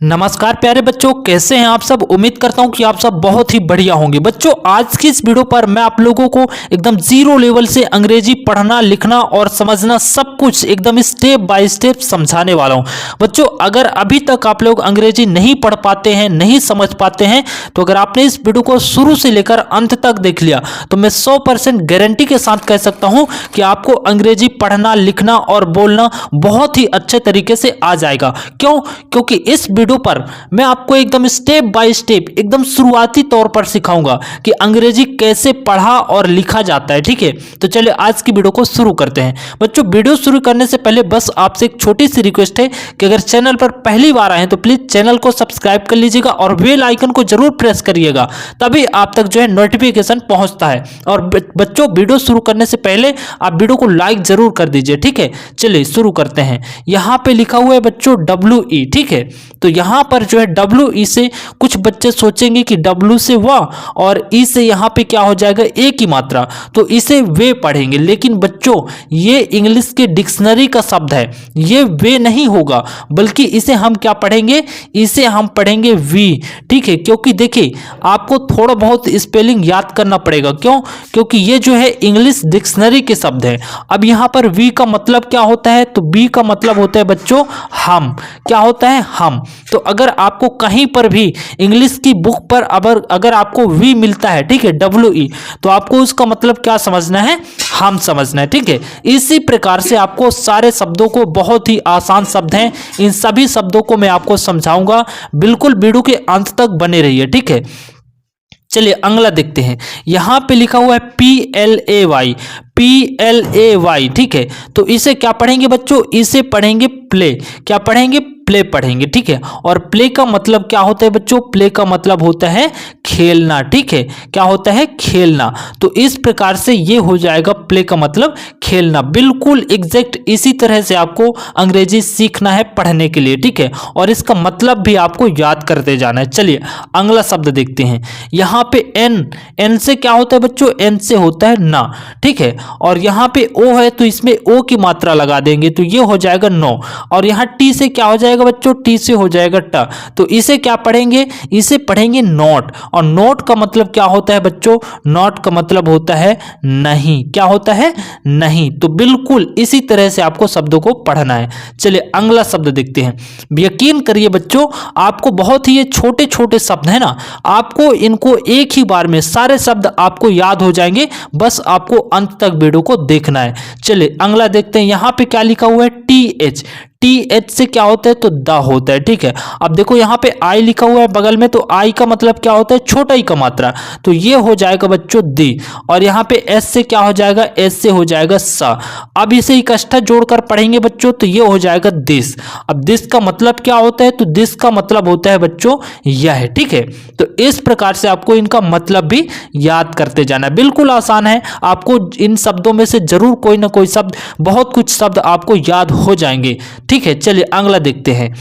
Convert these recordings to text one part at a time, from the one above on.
नमस्कार प्यारे बच्चों, कैसे हैं आप सब। उम्मीद करता हूं कि आप सब बहुत ही बढ़िया होंगे। बच्चों, आज की इस वीडियो पर मैं आप लोगों को एकदम जीरो लेवल से अंग्रेजी पढ़ना, लिखना और समझना सब कुछ एकदम स्टेप बाय स्टेप समझाने वाला हूं। बच्चों, अगर अभी तक आप लोग अंग्रेजी नहीं पढ़ पाते हैं, नहीं समझ पाते हैं, तो अगर आपने इस वीडियो को शुरू से लेकर अंत तक देख लिया तो मैं 100% गारंटी के साथ कह सकता हूं कि आपको अंग्रेजी पढ़ना, लिखना और बोलना बहुत ही अच्छे तरीके से आ जाएगा। क्यों? क्योंकि इस वीडियो पर मैं आपको एकदम स्टेप बाय स्टेप एकदम शुरुआती तौर पर सिखाऊंगा कि अंग्रेजी कैसे पढ़ा और लिखा जाता है। ठीक है, तो चलिए आज की वीडियो को शुरू करते हैं। बच्चों, वीडियो शुरू करने से पहले बस आपसे एक छोटी सी रिक्वेस्ट है कि अगर चैनल पर पहली बार आए तो प्लीज चैनल को सब्सक्राइब कर लीजिएगा और बेल आइकन को जरूर प्रेस करिएगा, तभी आप तक जो है नोटिफिकेशन पहुंचता है। और बच्चों, वीडियो शुरू करने से पहले आप वीडियो को लाइक जरूर कर दीजिए। ठीक है, चलिए शुरू करते हैं। यहां पे लिखा हुआ है बच्चों WE। ठीक है, तो यहां पर जो है WE से कुछ बच्चे सोचेंगे कि W से वह और E से यहां पे क्या हो जाएगा, ए की मात्रा, तो इसे वे पढ़ेंगे। लेकिन बच्चों, ये इंग्लिश के डिक्शनरी का शब्द है, ये वे नहीं होगा, बल्कि इसे हम क्या पढ़ेंगे, इसे हम पढ़ेंगे वी। ठीक है, क्योंकि देखिए आपको थोड़ा बहुत स्पेलिंग याद करना पड़ेगा। क्यों? क्योंकि ये जो है इंग्लिश डिक्शनरी के शब्द है। अब यहां पर वी का मतलब क्या होता है, तो बी का मतलब होता है बच्चों हम। क्या होता है, हम। तो अगर आपको कहीं पर भी इंग्लिश की बुक पर अगर आपको वी मिलता है, ठीक है, WE, तो आपको उसका मतलब क्या समझना है, हम समझना है। ठीक है, इसी प्रकार से आपको सारे शब्दों को, बहुत ही आसान शब्द हैं, इन सभी शब्दों को मैं आपको समझाऊंगा। बिल्कुल वीडियो के अंत तक बने रहिए। ठीक है, चलिए अगला देखते हैं। यहां पे लिखा हुआ है PLAY। ठीक है, तो इसे क्या पढ़ेंगे बच्चों, इसे पढ़ेंगे प्ले। क्या पढ़ेंगे, प्ले पढ़ेंगे। ठीक है, और प्ले का मतलब क्या होता है बच्चों, प्ले का मतलब होता है खेलना। ठीक है, क्या होता है, खेलना। तो इस प्रकार से ये हो जाएगा, प्ले का मतलब खेलना। बिल्कुल एग्जैक्ट इसी तरह से आपको अंग्रेजी सीखना है पढ़ने के लिए। ठीक है, और इसका मतलब भी आपको याद करते जाना है। चलिए अगला शब्द देखते हैं। यहां पे एन से क्या होता है बच्चों, एन से होता है ना। ठीक है, और यहां पे ओ है तो इसमें ओ की मात्रा लगा देंगे तो ये हो जाएगा नो। और यहां टी से क्या हो जाएगा बच्चों, टी से हो जाएगा ट। तो इसे क्या पढ़ेंगे, इसे पढ़ेंगे नोट। और नोट का मतलब क्या होता है बच्चों, नोट का मतलब होता है नहीं। क्या होता है, नहीं। तो बिल्कुल इसी तरह से आपको शब्दों को पढ़ना है। चलिए अगला शब्द देखते हैं। यकीन करिए बच्चों, आपको बहुत ही ये छोटे छोटे शब्द है ना, आपको इनको एक ही बार में सारे शब्द आपको याद हो जाएंगे। बस आपको अंत तक वीडियो को देखना है। चलिए अगला देखते हैं। यहां पे क्या लिखा हुआ है, TH से क्या होता है, तो द होता है। ठीक है, अब देखो यहाँ पे आई लिखा हुआ है बगल में, तो आई का मतलब क्या होता है, छोटा ही का मात्रा, तो ये हो जाएगा बच्चों दी। और यहाँ पे एस से क्या हो जाएगा, एस से हो जाएगा सा। अब इसे इकट्ठा जोड़कर पढ़ेंगे बच्चों तो ये हो जाएगा दिस। अब दिस का मतलब क्या होता है, तो दिस का मतलब होता है बच्चों यह। ठीक है, तो इस प्रकार से आपको इनका मतलब भी याद करते जाना है। बिल्कुल आसान है, आपको इन शब्दों में से जरूर कोई ना कोई शब्द, बहुत कुछ शब्द आपको याद हो जाएंगे। ठीक है, चलिए अगला देखते हैं।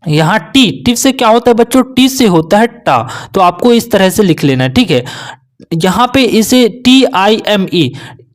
यहां टी से क्या होता है बच्चों, टी से होता है टा, तो आपको इस तरह से लिख लेना है। ठीक है, यहां पे इसे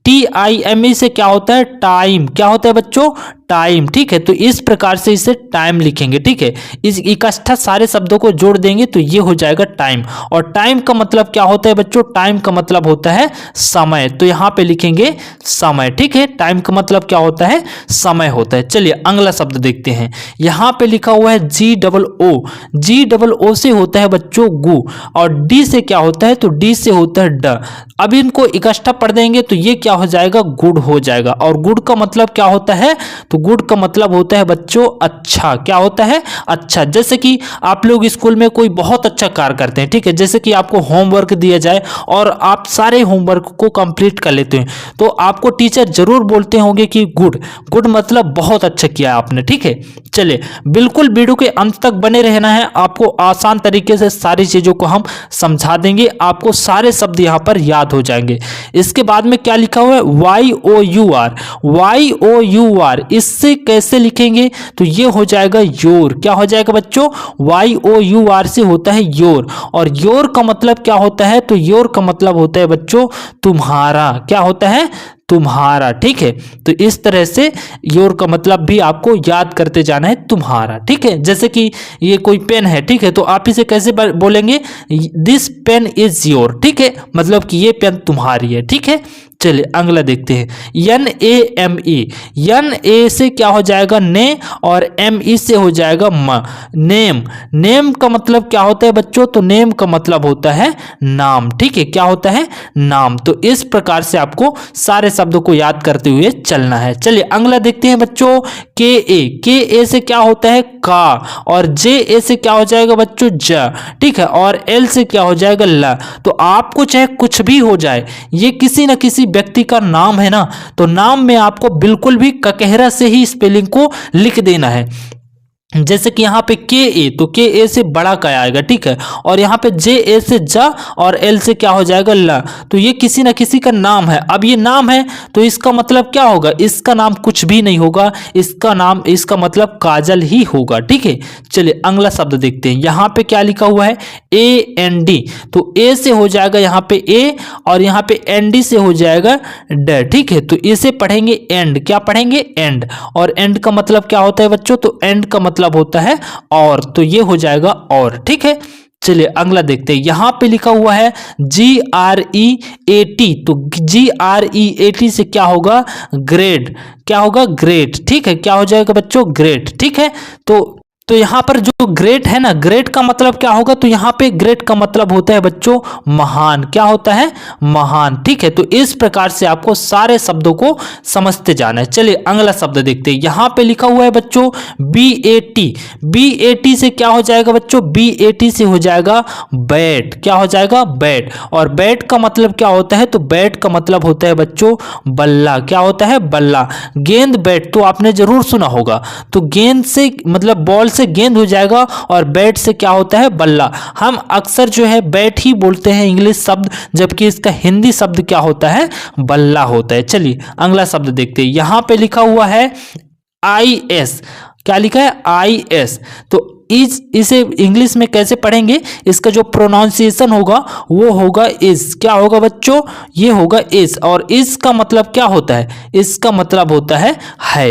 TIME से क्या होता है, टाइम। क्या होता है बच्चों, टाइम। ठीक है, तो इस प्रकार से इसे टाइम लिखेंगे। ठीक है, इस इकट्ठा सारे शब्दों को जोड़ देंगे तो ये हो जाएगा टाइम। और टाइम का मतलब क्या होता है बच्चों, टाइम का मतलब होता है समय, तो यहां पे लिखेंगे समय। ठीक है, टाइम का मतलब क्या होता है, समय होता है। चलिए अगला शब्द देखते हैं। यहां पे लिखा हुआ है GOO से होता है बच्चों गु। और डी से क्या होता है, तो डी से होता है ड। अब इनको इकट्ठा पढ़ देंगे तो ये क्या हो जाएगा, गुड हो जाएगा। और गुड का मतलब क्या होता है, तो गुड का मतलब होता है बच्चों अच्छा। क्या होता है, अच्छा। जैसे कि आप लोग स्कूल में कोई बहुत अच्छा कार्य करते हैं, ठीक है, जैसे कि आपको होमवर्क दिया जाए और आप सारे होमवर्क को कंप्लीट कर लेते हैं, तो आपको टीचर जरूर बोलते होंगे कि गुड मतलब बहुत अच्छा किया आपने। ठीक है, चलिए बिल्कुल वीडियो के अंत तक बने रहना है, आपको आसान तरीके से सारी चीजों को हम समझा देंगे, आपको सारे शब्द यहाँ पर याद हो जाएंगे। इसके बाद में क्या लिखा हुआ है, YOUR। इससे कैसे लिखेंगे, तो ये हो जाएगा योर। क्या हो जाएगा बच्चों, YOUR से होता है योर। और योर का मतलब क्या होता है, तो योर का मतलब होता है बच्चों तुम्हारा। क्या होता है, तुम्हारा। ठीक है, तो इस तरह से योर का मतलब भी आपको याद करते जाना है, तुम्हारा। ठीक है, जैसे कि ये कोई पेन है, ठीक है, तो आप इसे कैसे बोलेंगे, दिस पेन इज योर। ठीक है, मतलब कि ये पेन तुम्हारी है। ठीक है, चलिए अगला देखते हैं, NAME। NA से क्या हो जाएगा, ने, और ME से हो जाएगा म, नेम। नेम का मतलब क्या होता है बच्चों, तो नेम का मतलब होता है नाम। ठीक है, क्या होता है, नाम। तो इस प्रकार से आपको सारे शब्दों को याद करते हुए चलना है। चलिए अगला देखते हैं बच्चों, KA से क्या होता है, का, और JA से क्या हो जाएगा बच्चों, ज। ठीक है, और L से क्या हो जाएगा, ल। तो आपको चाहे कुछ भी हो जाए, ये किसी न किसी व्यक्ति का नाम है ना, तो नाम में आपको बिल्कुल भी ककहरा से ही स्पेलिंग को लिख देना है। जैसे कि यहाँ पे KA, तो KA से बड़ा का आएगा। ठीक है, और यहाँ पे JA से जा, और L से क्या हो जाएगा, ल। तो ये किसी ना किसी का नाम है। अब ये नाम है तो इसका मतलब क्या होगा, इसका नाम कुछ भी नहीं होगा, इसका नाम, इसका मतलब काजल ही होगा। ठीक है, चलिए अगला शब्द देखते हैं। यहाँ पे क्या लिखा हुआ है, AND। तो A से हो जाएगा यहाँ पे A, और यहाँ पे ND से हो जाएगा ड। ठीक है, तो इसे पढ़ेंगे एंड। क्या पढ़ेंगे, एंड। और एंड का मतलब क्या होता है बच्चों, तो एंड का मतलब होता है और, तो ये हो जाएगा और। ठीक है, चलिए अगला देखते हैं। यहां पे लिखा हुआ है GREAT। तो GREAT से क्या होगा, ग्रेड। क्या होगा, ग्रेट। ठीक है, क्या हो जाएगा बच्चों, ग्रेट। ठीक है, तो यहाँ पर जो ग्रेट है ना, ग्रेट का मतलब क्या होगा, तो यहाँ पे ग्रेट का मतलब होता है बच्चों महान। क्या होता है, महान। ठीक है, तो इस प्रकार से आपको सारे शब्दों को समझते जाना है। चलिए अगला शब्द देखते हैं। यहाँ पे लिखा हुआ है बच्चों BAT। BAT से क्या हो जाएगा बच्चों, BAT से हो जाएगा बैट। क्या हो जाएगा, बैट। और बैट का मतलब क्या होता है, तो बैट का मतलब होता है बच्चों बल्ला। क्या होता है, बल्ला। गेंद बैट तो आपने जरूर सुना होगा, तो गेंद से मतलब बॉल से गेंद हो जाएगा, और बैट से क्या होता है, बल्ला। हम अक्सर जो है बैट ही बोलते हैं इंग्लिश शब्द, जबकि इसका हिंदी शब्द क्या होता है, बल्ला होता है। चलिए अगला शब्द देखते हैं। यहां पे लिखा हुआ है IS। क्या लिखा है, IS। तो इसे इंग्लिश में कैसे पढ़ेंगे, इसका जो प्रोनाउंसिएशन होगा वो होगा इस। क्या होगा बच्चों, ये होगा इस। और इसका मतलब क्या होता है, इसका मतलब होता है।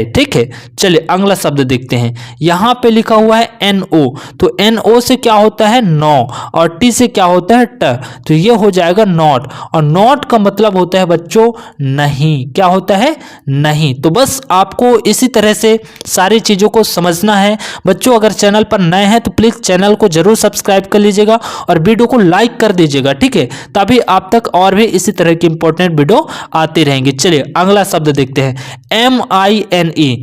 ठीक है, चलिए अगला शब्द देखते हैं। यहां पे लिखा हुआ है NO। तो NO से क्या होता है, नो, और T से क्या होता है, ट। तो ये हो जाएगा नॉट। और नॉट का मतलब होता है बच्चों नहीं। क्या होता है, नहीं। तो बस आपको इसी तरह से सारी चीजों को समझना है बच्चों। अगर चैनल पर नए हैं तो प्लीज चैनल को जरूर सब्सक्राइब कर लीजिएगा, और वीडियो को लाइक कर दीजिएगा। ठीक है, तभी आप तक और भी इसी तरह की इंपॉर्टेंट वीडियो आती रहेंगी। चलिए अगला शब्द देखते हैं, MINE।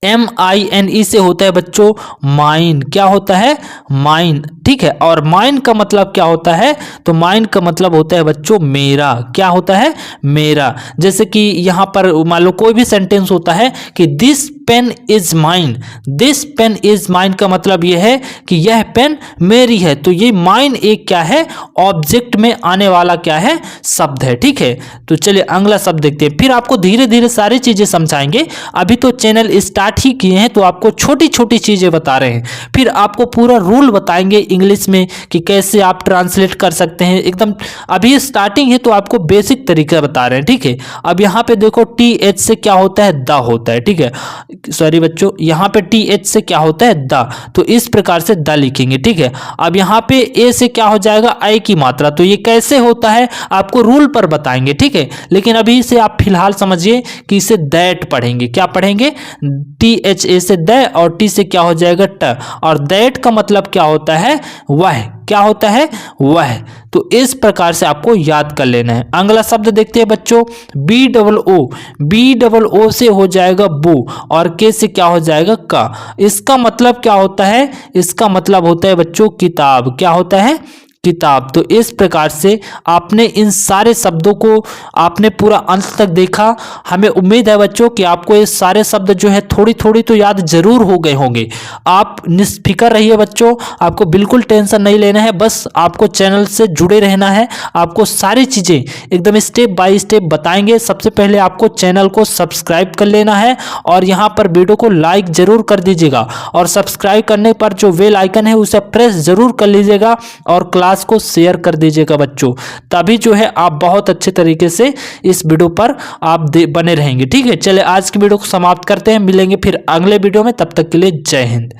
MINE से होता है बच्चों माइन। क्या होता है, माइन। ठीक है, और माइन का मतलब क्या होता है, तो माइन का मतलब होता है बच्चों मेरा। क्या होता है, मेरा। जैसे कि यहां पर मान लो कोई भी सेंटेंस होता है कि this pen is mine. This pen is mine का मतलब यह है कि यह पेन मेरी है। तो ये माइन एक क्या है, ऑब्जेक्ट में आने वाला क्या है, शब्द है। ठीक है, तो चलिए अगला शब्द देखते हैं, फिर आपको धीरे धीरे सारी चीजें समझाएंगे। अभी तो चैनल स्टार्ट ही किए हैं, तो आपको छोटी छोटी चीजें बता रहे हैं, फिर आपको पूरा रूल बताएंगे इंग्लिश में कि कैसे आप ट्रांसलेट कर सकते हैं। एकदम अभी स्टार्टिंग है तो आपको बेसिक तरीका बता रहे हैं। ठीक है, अब यहाँ पे देखो TH से क्या होता है, द होता है। ठीक है, सॉरी बच्चों, यहाँ पे TH से क्या होता है, द। तो इस प्रकार से द लिखेंगे। ठीक है, अब यहाँ पे A से क्या हो जाएगा, आई की मात्रा। तो ये कैसे होता है आपको रूल पर बताएंगे। ठीक है, लेकिन अभी से आप फिलहाल समझिए कि इसे दैट पढ़ेंगे। क्या पढ़ेंगे, THA से द, और T से क्या हो जाएगा, ट। और दैट का मतलब क्या होता है, वह। क्या होता है, वह। तो इस प्रकार से आपको याद कर लेना है। अगला शब्द देखते हैं बच्चों, BOO। BOO से हो जाएगा बो, और के से क्या हो जाएगा, का। इसका मतलब क्या होता है, इसका मतलब होता है बच्चों किताब। क्या होता है, किताब। तो इस प्रकार से आपने इन सारे शब्दों को आपने पूरा अंत तक देखा। हमें उम्मीद है बच्चों कि आपको ये सारे शब्द जो है थोड़ी थोड़ी तो याद जरूर हो गए होंगे। आप निष्फिक्र रहिए बच्चों, आपको बिल्कुल टेंशन नहीं लेना है, बस आपको चैनल से जुड़े रहना है। आपको सारी चीजें एकदम स्टेप बाय स्टेप बताएंगे। सबसे पहले आपको चैनल को सब्सक्राइब कर लेना है, और यहाँ पर वीडियो को लाइक जरूर कर दीजिएगा, और सब्सक्राइब करने पर जो बेल आइकन है उसे प्रेस जरूर कर लीजिएगा, और क्लास क्लास को शेयर कर दीजिएगा बच्चों, तभी जो है आप बहुत अच्छे तरीके से इस वीडियो पर आप बने रहेंगे। ठीक है, चलिए आज की वीडियो को समाप्त करते हैं, मिलेंगे फिर अगले वीडियो में, तब तक के लिए जय हिंद।